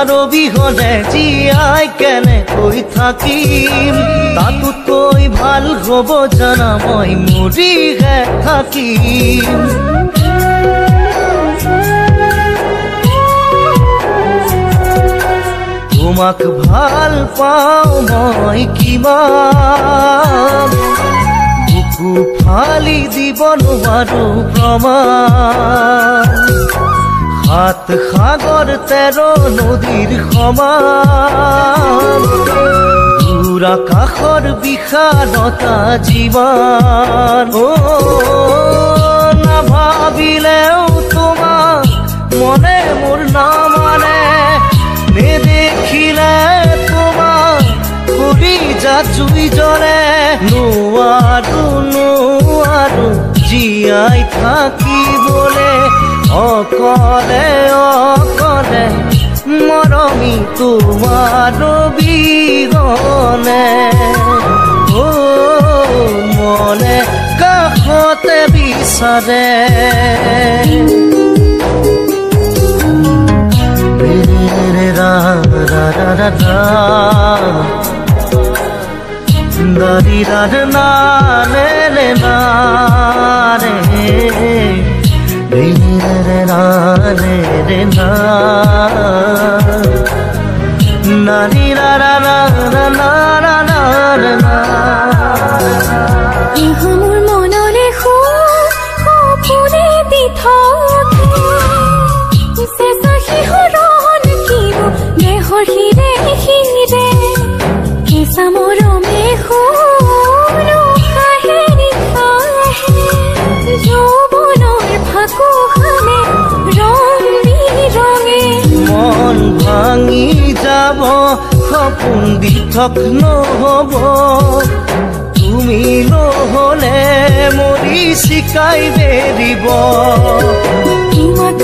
তোমাৰ অবিহনে জীয়াই কেনেকৈ থাকিম তাতোতকৈ ভাল হ'ব জানা মই মৰিহে থাকিম তোমাক ভাল পাওঁ মই কিমান বুকু ফালি দিব নোৱাৰো প্ৰমাণ সাত সাগৰ 13 নদীৰ সমান দূৰ আকাশৰ বিশালতা জীৱান নাভাবিলেও তোমাক মনে মোৰ নামানে নেদেখিলে তোমাক কৰি যা জুই জ্বলে নোৱাৰো জীয়াই থাকিবলে অকলে অকলে মৰমি তোমাৰ বিহনে মনে কাষতে বিচাৰে रा रा रा रा रा दारी रा ना ले ले ना रे रे रा रे ना नारी रा रा रा रा ना रा ना रे ना हमर मनले खो पुरे दिथके से सही हो হিরে হিরে কেঁচা মৰমে সৰু কাহেৰি কাহে যৌৱনৰ ফাকু খালে ৰং বিৰঙে মন ভাঙি যাব সপোন দিঠক নহ'ব তুমি নহ'লে মৰি চিকাই বেৰিব তোমাক